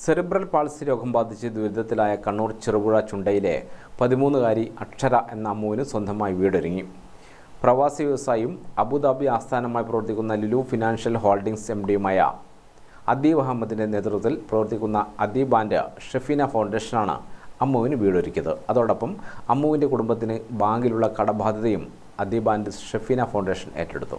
Cerebral palsy രോഗം ബാധിച്ച് ദുരിതത്തിലായ കണ്ണൂർ ചെറുപുഴ ചുണ്ടയിലെ 13-കാരി അക്ഷര എന്ന അമ്മുവിന് സ്വന്തമായി വീടൊരുങ്ങി. പ്രവാസി വ്യവസായിയും അബുദാബി ആസ്ഥാനമായി പ്രവർത്തിക്കുന്ന ലുലു ഫിനാൻഷ്യൽ ഹോൾഡിംഗ്സ് എംഡിയുമായ അദീബ് അഹമ്മദിൻ്റെ നേതൃത്വത്തിൽ പ്രവർത്തിക്കുന്ന അദീബ് ആൻഡ് ഷെഫീന ഫൗണ്ടേഷനാണ് അമ്മുവിന് വീടൊരുക്കിയത്. അതോടൊപ്പം അമ്മുവിൻ്റെ കുടുംബത്തിന് ബാങ്കിലുള്ള കടബാധ്യതയും അദീബ് ആൻഡ് ഷെഫീന ഫൗണ്ടേഷൻ ഏറ്റെടുത്തു.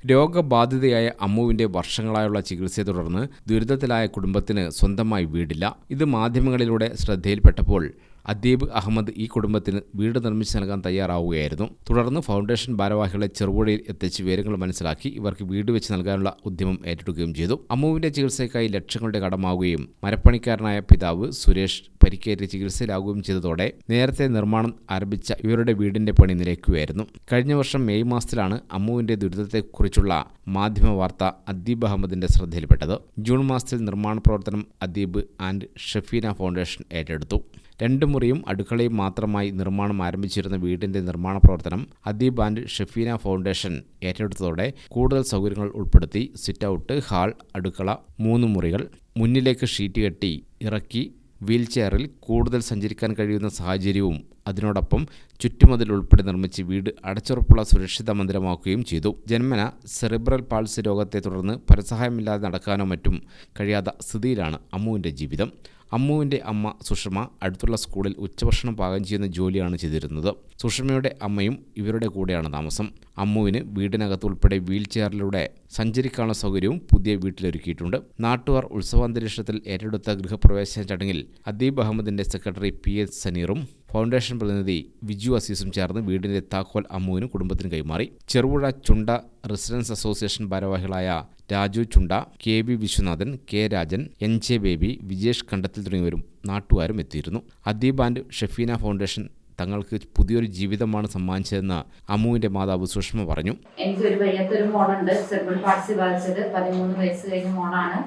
രോഗബാധിതയായ അമ്മുവിൻ്റെ വർഷങ്ങളായുള്ള ചികിത്സയെ തുടർന്ന് ദുരിതത്തിലായ കുടുംബത്തിന് സ്വന്തമായി വീടില്ല. ഇത് മാധ്യമങ്ങളിലൂടെ ശ്രദ്ധയിൽപ്പെട്ടപ്പോൾ അദീബ് അഹമ്മദ് ഈ കുടുംബത്തിന് വീട് നിർമ്മിച്ചു നൽകാൻ തയ്യാറാവുകയായിരുന്നു. തുടർന്ന് ഫൗണ്ടേഷൻ ഭാരവാഹികളെ ചെറുപുഴയിൽ എത്തിച്ച് വിവരങ്ങൾ മനസ്സിലാക്കി ഇവർക്ക് വീട് വെച്ച് നൽകാനുള്ള ഉദ്യമം ഏറ്റെടുക്കുകയും ചെയ്തു. അമ്മുവിൻ്റെ ചികിത്സയ്ക്കായി ലക്ഷങ്ങളുടെ കടമാവുകയും മരപ്പണിക്കാരനായ പിതാവ് സുരേഷ് പരിക്കേറ്റ് ചികിത്സയിലാവുകയും ചെയ്തതോടെ നേരത്തെ നിർമ്മാണം ആരംഭിച്ച ഇവരുടെ വീടിന്റെ പണി നിലയ്ക്കുകയായിരുന്നു. കഴിഞ്ഞ വർഷം മെയ് മാസത്തിലാണ് അമ്മുവിൻ്റെ ദുരിതത്തെക്കുറിച്ചുള്ള മാധ്യമ വാർത്ത അദീബ് അഹമ്മദിന്റെ ശ്രദ്ധയിൽപ്പെട്ടത്. ജൂൺ മാസത്തിൽ നിർമ്മാണ പ്രവർത്തനം അദീബ് ആൻഡ് ഷെഫീന ഫൗണ്ടേഷൻ ഏറ്റെടുത്തു. 2 മുറിയും അടുക്കളയും മാത്രമായി നിർമ്മാണം ആരംഭിച്ചിരുന്ന വീടിന്റെ നിർമ്മാണ പ്രവർത്തനം അദീബ് ആൻഡ് ഷെഫീന ഫൗണ്ടേഷൻ ഏറ്റെടുത്തതോടെ കൂടുതൽ സൗകര്യങ്ങൾ ഉൾപ്പെടുത്തി സിറ്റ് ഔട്ട്, ഹാൾ, അടുക്കള, 3 മുറികൾ, മുന്നിലേക്ക് ഷീറ്റ് കെട്ടി ഇറക്കി വീൽചെയറിൽ കൂടുതൽ സഞ്ചരിക്കാൻ കഴിയുന്ന സാഹചര്യവും അതിനോടൊപ്പം ചുറ്റുമതിൽ ഉൾപ്പെടെ നിർമ്മിച്ച് വീട് അടച്ചുറപ്പുള്ള സുരക്ഷിത മന്ദിരമാക്കുകയും ചെയ്തു. ജന്മന സെറിബ്രൽ പാൾസി രോഗത്തെ തുടർന്ന് പരസഹായമില്ലാതെ നടക്കാനോ മറ്റും കഴിയാത്ത സ്ഥിതിയിലാണ് അമ്മുവിൻ്റെ ജീവിതം. അമ്മുവിൻ്റെ അമ്മ സുഷമ അടുത്തുള്ള സ്കൂളിൽ ഉച്ചഭക്ഷണം പാകം ചെയ്യുന്ന ജോലിയാണ് ചെയ്തിരുന്നത്. സുഷമയുടെ അമ്മയും ഇവരുടെ കൂടെയാണ് താമസം. അമ്മുവിന് വീടിനകത്ത് ഉൾപ്പെടെ വീൽ ചെയറിലൂടെ സഞ്ചരിക്കാനുള്ള സൗകര്യവും പുതിയ വീട്ടിലൊരുക്കിയിട്ടുണ്ട്. നാട്ടുകാർ ഉത്സവാന്തരീക്ഷത്തിൽ ഏറ്റെടുത്ത ഗൃഹപ്രവേശന ചടങ്ങിൽ അദീബ് അഹമ്മദിൻ്റെ സെക്രട്ടറി PH സനീറും ഫൗണ്ടേഷൻ പ്രതിനിധി വിജു അസീസും ചേർന്ന് വീടിൻ്റെ താക്കോൽ അമ്മുവിനും കുടുംബത്തിന് കൈമാറി. ചെറുപുഴ ചുണ്ട റെസിഡൻസ് അസോസിയേഷൻ ഭാരവാഹികളായ Raju Chunda, KB Viswanathan, K Rajan, NJ Baby, Vijesh Kandathil തുടങ്ങിയവരും നാട്ടുകാരും എത്തിയിരുന്നു. അദീബ് ആൻഡ് ഷെഫീന ഫൗണ്ടേഷൻ തങ്ങൾക്ക് പുതിയൊരു ജീവിതമാണ് സമ്മാനിച്ചതെന്ന് അമ്മുവിന്റെ മാതാവ് സുഷമ പറഞ്ഞു. എനിക്കൊരു വയ്യാത്തൊരു മോളുണ്ട്. സെറിബ്രൽ പാൾസി ബാധിച്ചത് 13 വയസ്സ് കഴിഞ്ഞ മോളാണ്.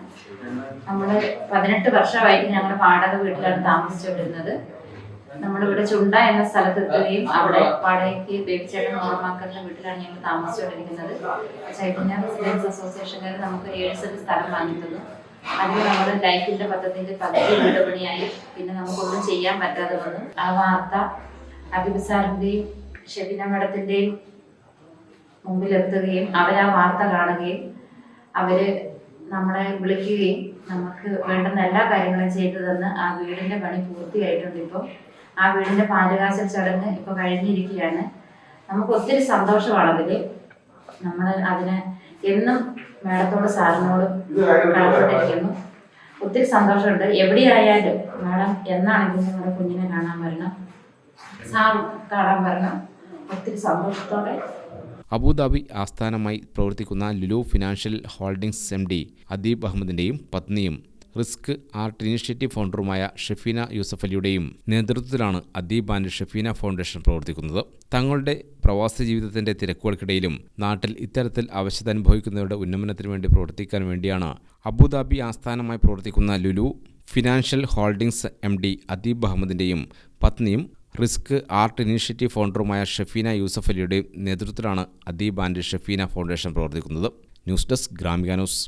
നമ്മൾ 18 വർഷമായിട്ട് ഞങ്ങളുടെ വാടക വീട്ടിലാണ് താമസിച്ചുകൊണ്ടിരുന്നത്. നമ്മളിവിടെ ചുണ്ട എന്ന സ്ഥലത്തെത്തുകയും അവിടെ വാടകയ്ക്ക് ബേബിച്ചേട്ടൻ ഓർമാക്കുന്ന വീട്ടിലാണ് ഞങ്ങൾ താമസിച്ചുകൊണ്ടിരിക്കുന്നത്. ചൈതന്യ റെസിഡൻസ് അസോസിയേഷൻകാർ നമുക്ക് 7 സെന്റ് സ്ഥലം വാങ്ങി തന്നു. അതിൽ നമ്മുടെ ലൈഫിന്റെ പദ്ധതിന്റെ പകുതി വീടുപണിയായി. പിന്നെ നമുക്കൊന്നും ചെയ്യാൻ പറ്റാതെ വന്നു. ആ വാർത്ത അദീബ് സാറിന്റെയും ഷെഫീന മേഡത്തിന്റെയും മുമ്പിലെത്തുകയും അവർ ആ വാർത്ത കാണുകയും അവര് നമ്മളെ വിളിക്കുകയും നമുക്ക് വേണ്ടുന്ന എല്ലാ കാര്യങ്ങളും ചെയ്തു തന്ന് ആ വീടിന്റെ പണി പൂർത്തിയായിട്ടുണ്ട്. ഇപ്പോൾ ആ വീടിന്റെ പാലുകാച്ചൽ ചടങ്ങ് ഇപ്പൊ കഴിഞ്ഞിരിക്കുകയാണ്. നമുക്ക് ഒത്തിരി സന്തോഷമാണ് അതില്. നമ്മൾ അതിന് എന്നും മേഡത്തോട് സാറിനോടും കടപ്പെട്ടിരിക്കുന്നു. ഒത്തിരി സന്തോഷമുണ്ട്. എവിടെയായാലും മേഡം എന്നാണെങ്കിലും നമ്മുടെ കുഞ്ഞിനെ കാണാൻ വരണം, സാറും കാണാൻ വരണം. ഒത്തിരി സന്തോഷത്തോടെ. അബുദാബി ആസ്ഥാനമായി പ്രവർത്തിക്കുന്ന Lulu financial holdings MD Adeeb അഹമ്മദിൻ്റെയും പത്നിയും റിസ്ക് ആർട്ട് ഇനീഷ്യേറ്റീവ് ഫൗണ്ടറുമായ ഷെഫീന യൂസഫലിയുടെയും നേതൃത്വത്തിലാണ് അദീബ് ആൻഡ് ഷെഫീന ഫൗണ്ടേഷൻ പ്രവർത്തിക്കുന്നത്. തങ്ങളുടെ പ്രവാസി ജീവിതത്തിൻ്റെ തിരക്കുകൾക്കിടയിലും നാട്ടിൽ ഇത്തരത്തിൽ അവശത അനുഭവിക്കുന്നവരുടെ ഉന്നമനത്തിന് വേണ്ടി പ്രവർത്തിക്കാൻ വേണ്ടിയാണ് അബുദാബി ആസ്ഥാനമായി പ്രവർത്തിക്കുന്ന Lulu financial holdings MD Adeeb അഹമ്മദിൻ്റെയും പത്നിയും റിസ്ക് ആർട്ട് ഇനീഷ്യേറ്റീവ് ഫൗണ്ടറുമായ ഷെഫീന യൂസഫലിയുടെയും നേതൃത്വത്തിലാണ് അദീബ് ആൻഡ് ഷെഫീന ഫൗണ്ടേഷൻ പ്രവർത്തിക്കുന്നത്. News desk Gramika news.